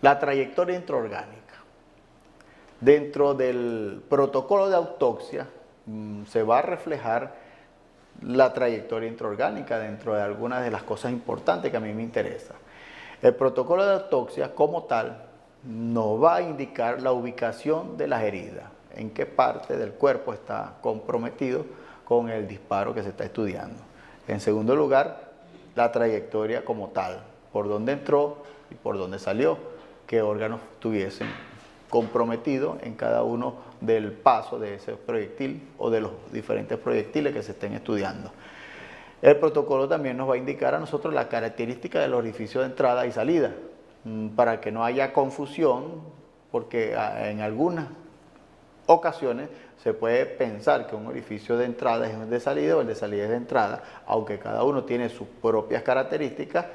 La trayectoria intraorgánica. Dentro del protocolo de autopsia se va a reflejar la trayectoria intraorgánica dentro de algunas de las cosas importantes que a mí me interesan. El protocolo de autopsia como tal nos va a indicar la ubicación de las heridas, en qué parte del cuerpo está comprometido con el disparo que se está estudiando. En segundo lugar, la trayectoria como tal, por dónde entró y por dónde salió, qué órganos tuviesen comprometido en cada uno del paso de ese proyectil o de los diferentes proyectiles que se estén estudiando. El protocolo también nos va a indicar a nosotros la característica del orificio de entrada y salida, para que no haya confusión, porque en algunas ocasiones se puede pensar que un orificio de entrada es el de salida o el de salida es de entrada, aunque cada uno tiene sus propias características,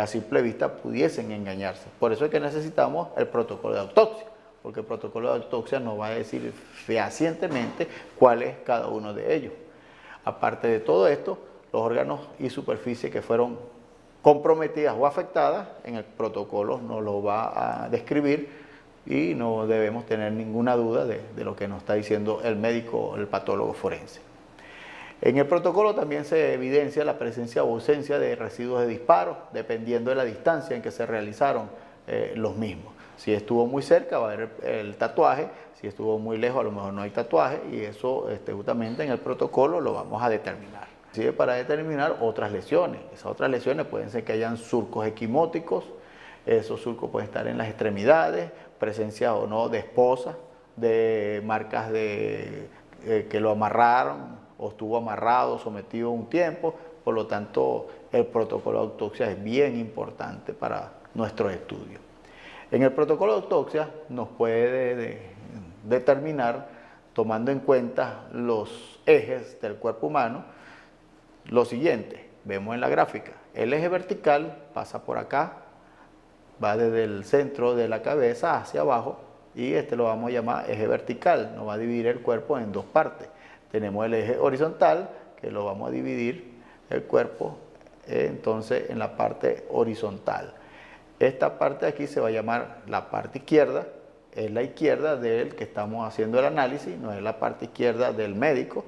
a simple vista pudiesen engañarse. Por eso es que necesitamos el protocolo de autopsia, porque el protocolo de autopsia nos va a decir fehacientemente cuál es cada uno de ellos. Aparte de todo esto, los órganos y superficies que fueron comprometidas o afectadas, en el protocolo nos lo va a describir y no debemos tener ninguna duda de lo que nos está diciendo el médico o el patólogo forense. En el protocolo también se evidencia la presencia o ausencia de residuos de disparo, dependiendo de la distancia en que se realizaron los mismos. Si estuvo muy cerca va a haber el tatuaje, si estuvo muy lejos a lo mejor no hay tatuaje, y eso justamente en el protocolo lo vamos a determinar. Sirve para determinar otras lesiones. Esas otras lesiones pueden ser que hayan surcos equimóticos, esos surcos pueden estar en las extremidades, presencia o no de esposas, de marcas de que lo amarraron o estuvo amarrado, sometido un tiempo. Por lo tanto, el protocolo de autopsia es bien importante para nuestros estudios. En el protocolo de autopsia nos puede determinar, tomando en cuenta los ejes del cuerpo humano, lo siguiente. Vemos en la gráfica, el eje vertical pasa por acá, va desde el centro de la cabeza hacia abajo, y lo vamos a llamar eje vertical, nos va a dividir el cuerpo en dos partes. Tenemos el eje horizontal, que lo vamos a dividir el cuerpo entonces en la parte horizontal. Esta parte de aquí se va a llamar la parte izquierda, es la izquierda del que estamos haciendo el análisis, no es la parte izquierda del médico,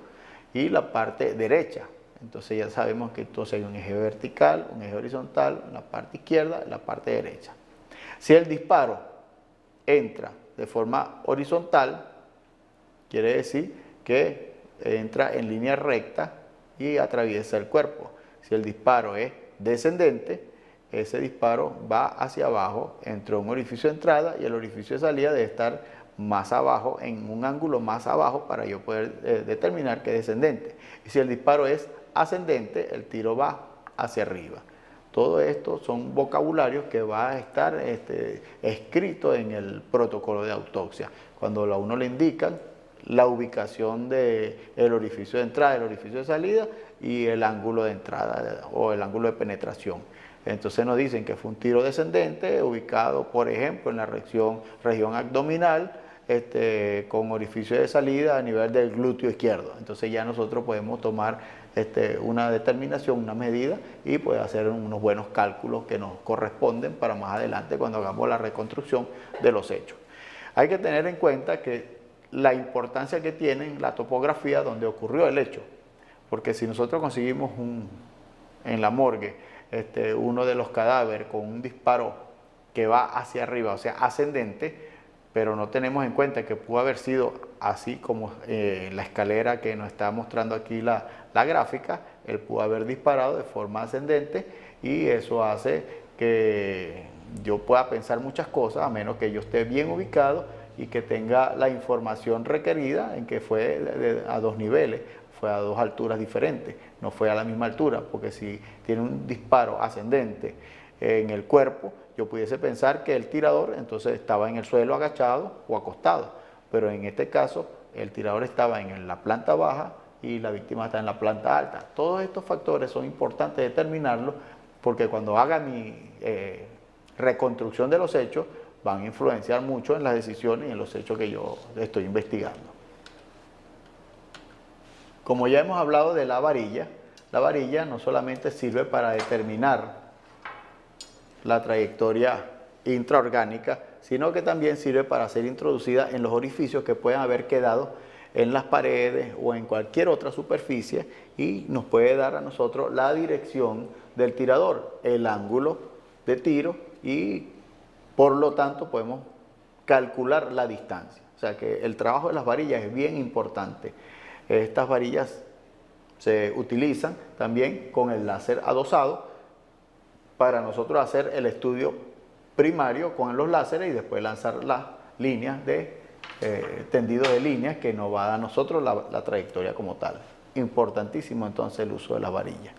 y la parte derecha. Entonces ya sabemos que entonces hay un eje vertical, un eje horizontal, la parte izquierda y la parte derecha. Si el disparo entra de forma horizontal, quiere decir que entra en línea recta y atraviesa el cuerpo. Si el disparo es descendente, ese disparo va hacia abajo entre un orificio de entrada y el orificio de salida debe estar más abajo, en un ángulo más abajo, para yo poder determinar que es descendente. Y si el disparo es ascendente, el tiro va hacia arriba. Todo esto son vocabularios que va a estar escrito en el protocolo de autopsia. Cuando a uno le indican la ubicación del orificio de entrada, el orificio de salida y el ángulo de entrada o el ángulo de penetración. Entonces nos dicen que fue un tiro descendente ubicado, por ejemplo, en la región abdominal, con orificio de salida a nivel del glúteo izquierdo. Entonces ya nosotros podemos tomar una determinación, una medida, y poder hacer unos buenos cálculos que nos corresponden para más adelante cuando hagamos la reconstrucción de los hechos. Hay que tener en cuenta que la importancia que tiene la topografía donde ocurrió el hecho, porque si nosotros conseguimos en la morgue uno de los cadáveres con un disparo que va hacia arriba, o sea, ascendente, pero no tenemos en cuenta que pudo haber sido así como la escalera que nos está mostrando aquí la gráfica, él pudo haber disparado de forma ascendente, y eso hace que yo pueda pensar muchas cosas, a menos que yo esté bien ubicado y que tenga la información requerida en que fue a dos niveles, fue a dos alturas diferentes, no fue a la misma altura, porque si tiene un disparo ascendente en el cuerpo, yo pudiese pensar que el tirador entonces estaba en el suelo agachado o acostado, pero en este caso el tirador estaba en la planta baja y la víctima está en la planta alta. Todos estos factores son importantes determinarlos, porque cuando haga mi reconstrucción de los hechos van a influenciar mucho en las decisiones y en los hechos que yo estoy investigando. Como ya hemos hablado de la varilla no solamente sirve para determinar la trayectoria intraorgánica, sino que también sirve para ser introducida en los orificios que puedan haber quedado en las paredes o en cualquier otra superficie, y nos puede dar a nosotros la dirección del tirador, el ángulo de tiro, y por lo tanto podemos calcular la distancia. O sea que el trabajo de las varillas es bien importante. Estas varillas se utilizan también con el láser adosado para nosotros hacer el estudio primario con los láseres y después lanzar las líneas de tendido de líneas que nos va a dar a nosotros la trayectoria como tal. Importantísimo entonces el uso de las varillas.